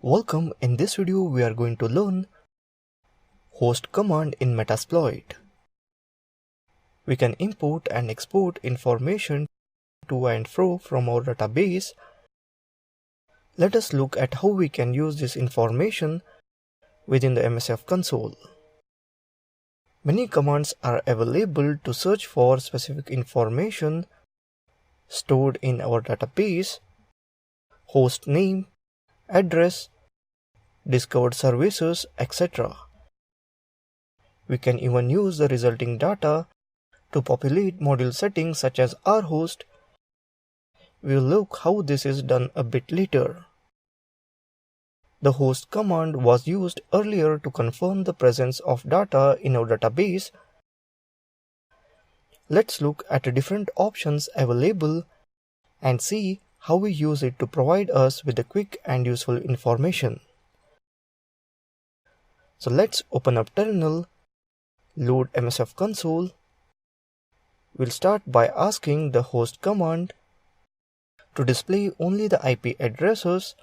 Welcome. In this video we are going to learn host command in Metasploit. We can import and export information to and fro from our database. Let us look at how we can use this information within the MSF console. Many commands are available to search for specific information stored in our database: host name, address, discovered services, etc. We can even use the resulting data to populate module settings such as rhost. We'll look how this is done a bit later. The host command was used earlier to confirm the presence of data in our database. Let's look at the different options available and see how we use it to provide us with the quick and useful information. So let's open up terminal, load MSF console. We'll start by asking the host command to display only the IP addresses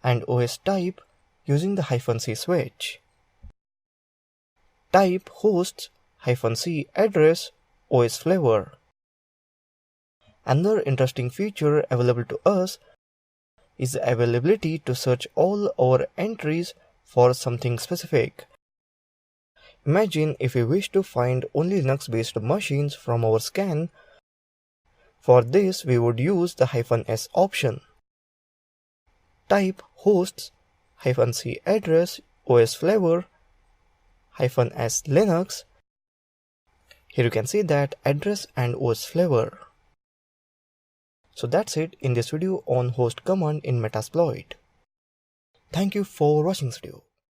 and OS type using the -c switch. Type hosts -c address OS flavor. Another interesting feature available to us is the availability to search all our entries for something specific. Imagine if we wish to find only Linux-based machines from our scan. For this, we would use the -s option. Type hosts -c address OS flavor -s Linux. Here you can see that address and OS flavor. So that's it in this video on host command in Metasploit. Thank you for watching this video.